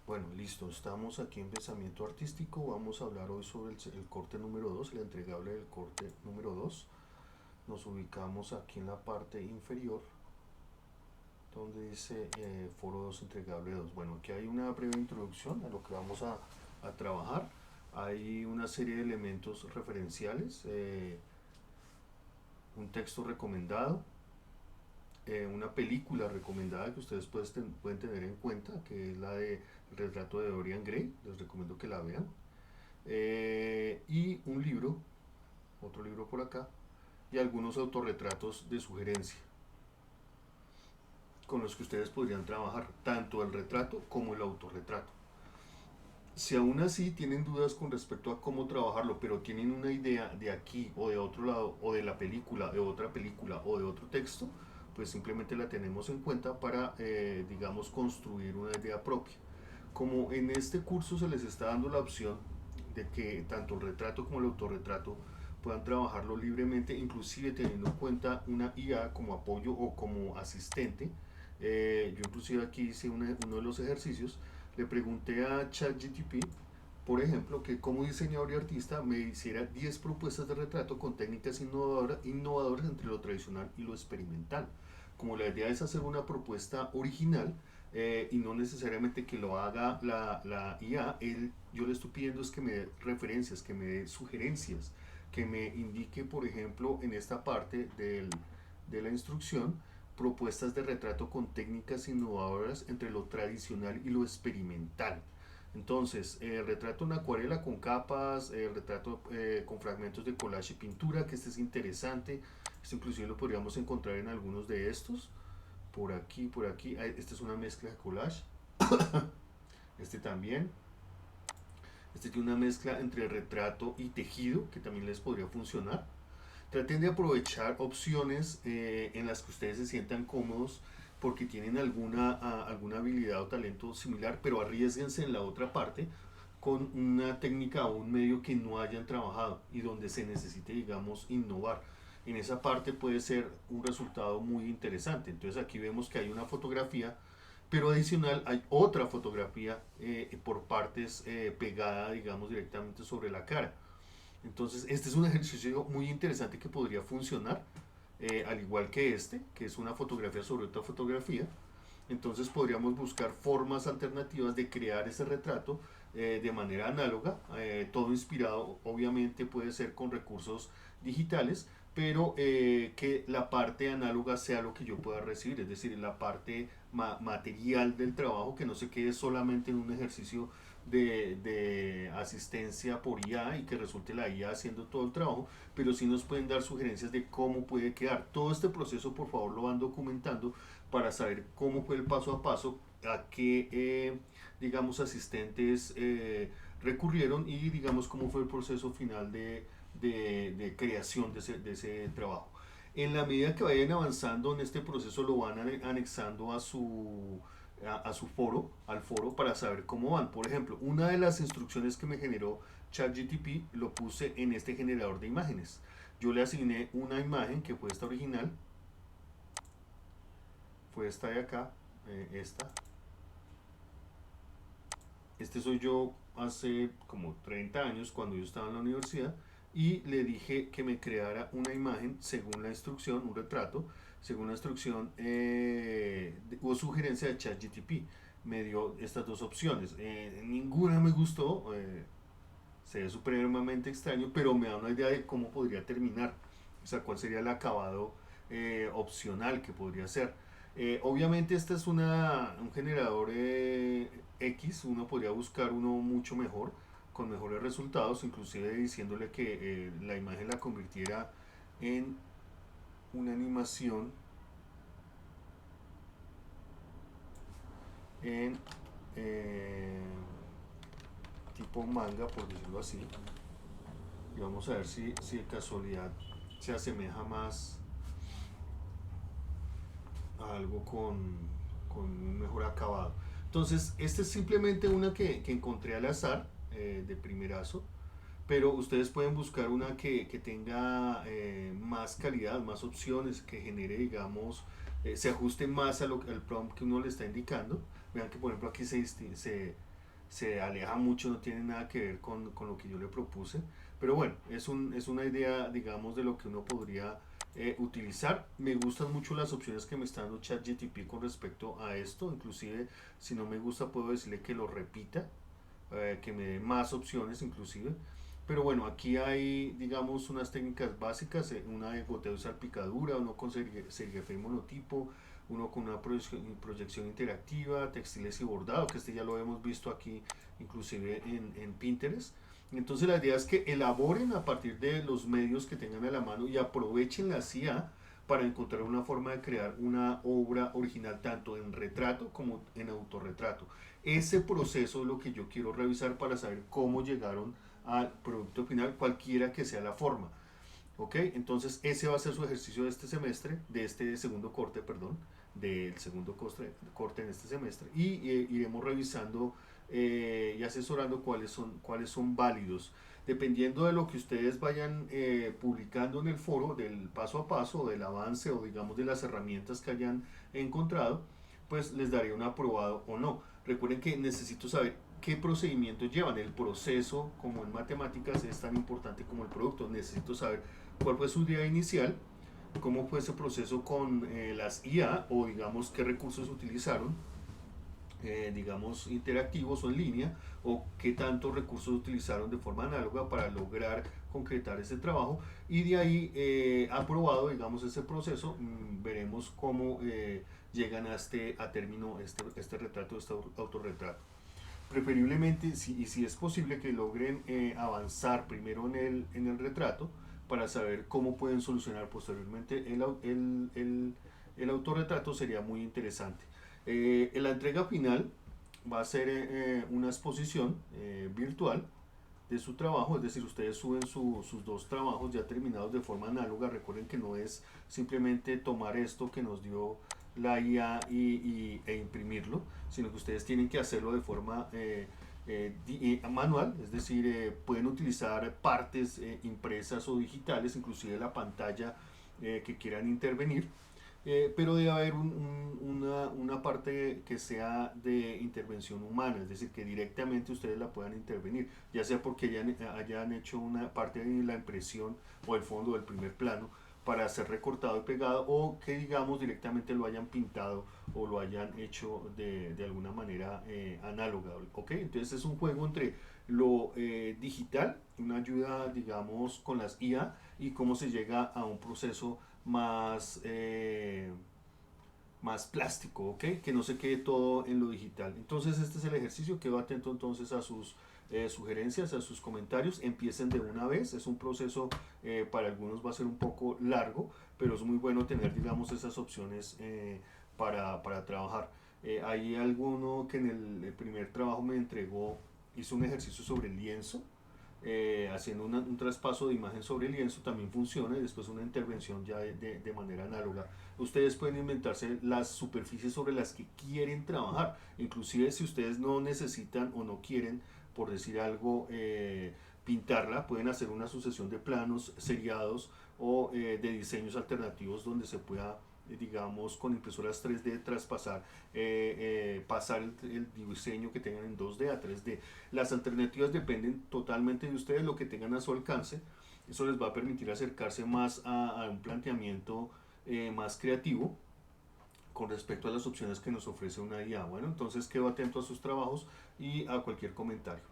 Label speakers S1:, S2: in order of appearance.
S1: Bueno, listo, estamos aquí en pensamiento artístico. Vamos a hablar hoy sobre el corte número 2, el entregable del corte número 2. Nos ubicamos aquí en la parte inferior donde dice foro 2 entregable 2. Bueno, aquí hay una breve introducción a lo que vamos a trabajar. Hay una serie de elementos referenciales, un texto recomendado, una película recomendada que ustedes pueden tener en cuenta, que es la de El retrato de Dorian Gray. Les recomiendo que la vean. Y un libro, otro libro por acá, y algunos autorretratos de sugerencia con los que ustedes podrían trabajar, tanto el retrato como el autorretrato. Si aún así tienen dudas con respecto a cómo trabajarlo, pero tienen una idea de aquí o de otro lado, o de la película, de otra película o de otro texto, pues simplemente la tenemos en cuenta para, digamos, construir una idea propia. Como en este curso se les está dando la opción de que tanto el retrato como el autorretrato puedan trabajarlo libremente, inclusive teniendo en cuenta una IA como apoyo o como asistente. Yo inclusive aquí hice uno de los ejercicios, le pregunté a ChatGTP, por ejemplo, que como diseñador y artista me hiciera 10 propuestas de retrato con técnicas innovadoras entre lo tradicional y lo experimental. Como la idea es hacer una propuesta original, y no necesariamente que lo haga la IA, yo le estoy pidiendo es que me dé referencias, que me dé sugerencias, que me indique, por ejemplo, en esta parte de la instrucción, propuestas de retrato con técnicas innovadoras entre lo tradicional y lo experimental. Entonces, el retrato en acuarela con capas, el retrato con fragmentos de collage y pintura, que este es interesante. Este inclusive lo podríamos encontrar en algunos de estos. Por aquí, por aquí. Esta es una mezcla de collage. Este también. Este tiene una mezcla entre retrato y tejido, que también les podría funcionar. Traten de aprovechar opciones en las que ustedes se sientan cómodos porque tienen alguna habilidad o talento similar, pero arriesguense en la otra parte con una técnica o un medio que no hayan trabajado y donde se necesite, digamos, innovar. En esa parte puede ser un resultado muy interesante. Entonces aquí vemos que hay una fotografía, pero adicional hay otra fotografía por partes pegada, digamos, directamente sobre la cara. Entonces, este es un ejercicio muy interesante que podría funcionar, al igual que este, que es una fotografía sobre otra fotografía. Entonces podríamos buscar formas alternativas de crear ese retrato de manera análoga, todo inspirado obviamente puede ser con recursos digitales, pero que la parte análoga sea lo que yo pueda recibir, es decir, la parte material del trabajo, que no se quede solamente en un ejercicio de asistencia por IA y que resulte la IA haciendo todo el trabajo, pero sí nos pueden dar sugerencias de cómo puede quedar. Todo este proceso, por favor, lo van documentando para saber cómo fue el paso a paso, a qué, digamos, asistentes recurrieron y, digamos, cómo fue el proceso final de creación de ese trabajo. En la medida que vayan avanzando en este proceso, lo van anexando a su foro, al foro, para saber cómo van. Por ejemplo, una de las instrucciones que me generó ChatGTP lo puse en este generador de imágenes. Yo le asigné una imagen que fue esta original, fue esta de acá, esta. Este soy yo hace como 30 años cuando yo estaba en la universidad y le dije que me creara una imagen según la instrucción, un retrato, según la instrucción o sugerencia de ChatGTP. Me dio estas dos opciones. Ninguna me gustó, se ve supremamente extraño, pero me da una idea de cómo podría terminar. O sea, cuál sería el acabado opcional que podría ser. Obviamente este es un generador X, uno podría buscar uno mucho mejor, con mejores resultados, inclusive diciéndole que la imagen la convirtiera en una animación en tipo manga, por decirlo así. Y vamos a ver si de casualidad se asemeja más a algo con un mejor acabado. Entonces, esta es simplemente una que encontré al azar, de primerazo, pero ustedes pueden buscar una que tenga más calidad, más opciones, que genere, digamos, se ajuste más al prompt que uno le está indicando. Vean que, por ejemplo, aquí se aleja mucho, no tiene nada que ver con lo que yo le propuse. Pero bueno, es una idea, digamos, de lo que uno podría utilizar. Me gustan mucho las opciones que me está dando ChatGPT con respecto a esto. Inclusive, si no me gusta, puedo decirle que lo repita, que me dé más opciones inclusive. Pero bueno, aquí hay, digamos, unas técnicas básicas, una de goteo y salpicadura, uno con serigrafía y monotipo, uno con una proyección interactiva, textiles y bordado, que este ya lo hemos visto aquí inclusive en Pinterest. Entonces la idea es que elaboren a partir de los medios que tengan a la mano y aprovechen la CIA para encontrar una forma de crear una obra original tanto en retrato como en autorretrato. Ese proceso es lo que yo quiero revisar para saber cómo llegaron al producto final, cualquiera que sea la forma. ¿Ok? Entonces ese va a ser su ejercicio de este semestre, de este segundo corte, perdón, del segundo corte en este semestre. Y iremos revisando y asesorando cuáles son válidos. Dependiendo de lo que ustedes vayan publicando en el foro, del paso a paso, del avance o digamos de las herramientas que hayan encontrado, pues les daré un aprobado o no. Recuerden que necesito saber qué procedimientos llevan. El proceso, como en matemáticas, es tan importante como el producto. Necesito saber cuál fue su idea inicial, cómo fue ese proceso con las IA o digamos qué recursos utilizaron, digamos interactivos o en línea, o qué tantos recursos utilizaron de forma análoga para lograr concretar ese trabajo, y de ahí aprobado digamos ese proceso, veremos cómo llegan a término este retrato, este autorretrato. Preferiblemente, y si es posible, que logren avanzar primero en el retrato para saber cómo pueden solucionar posteriormente el autorretrato, sería muy interesante. En la entrega final va a ser una exposición virtual de su trabajo, es decir, ustedes suben sus dos trabajos ya terminados de forma análoga. Recuerden que no es simplemente tomar esto que nos dio la IA e imprimirlo, sino que ustedes tienen que hacerlo de forma manual, es decir, pueden utilizar partes impresas o digitales, inclusive la pantalla que quieran intervenir, pero debe haber una parte que sea de intervención humana, es decir, que directamente ustedes la puedan intervenir, ya sea porque hayan hecho una parte de la impresión o el fondo del primer plano para ser recortado y pegado, o que digamos directamente lo hayan pintado o lo hayan hecho de alguna manera análoga. ¿Ok? Entonces es un juego entre lo digital, una ayuda digamos con las IA, y cómo se llega a un proceso más plástico, ¿ok? Que no se quede todo en lo digital. Entonces este es el ejercicio, quedo atento entonces a sus sugerencias, a sus comentarios, empiecen de una vez, es un proceso, para algunos va a ser un poco largo, pero es muy bueno tener, digamos, esas opciones para trabajar. Hay alguno que en el primer trabajo me entregó, hizo un ejercicio sobre el lienzo, haciendo un traspaso de imagen sobre el lienzo, también funciona, y después una intervención ya de manera análoga. Ustedes pueden inventarse las superficies sobre las que quieren trabajar, inclusive si ustedes no necesitan o no quieren, por decir algo, pintarla, pueden hacer una sucesión de planos seriados o de diseños alternativos donde se pueda, digamos, con impresoras 3D traspasar, pasar el diseño que tengan en 2D a 3D. Las alternativas dependen totalmente de ustedes, lo que tengan a su alcance. Eso les va a permitir acercarse más a un planteamiento más creativo con respecto a las opciones que nos ofrece una IA. Bueno, entonces quedo atento a sus trabajos y a cualquier comentario.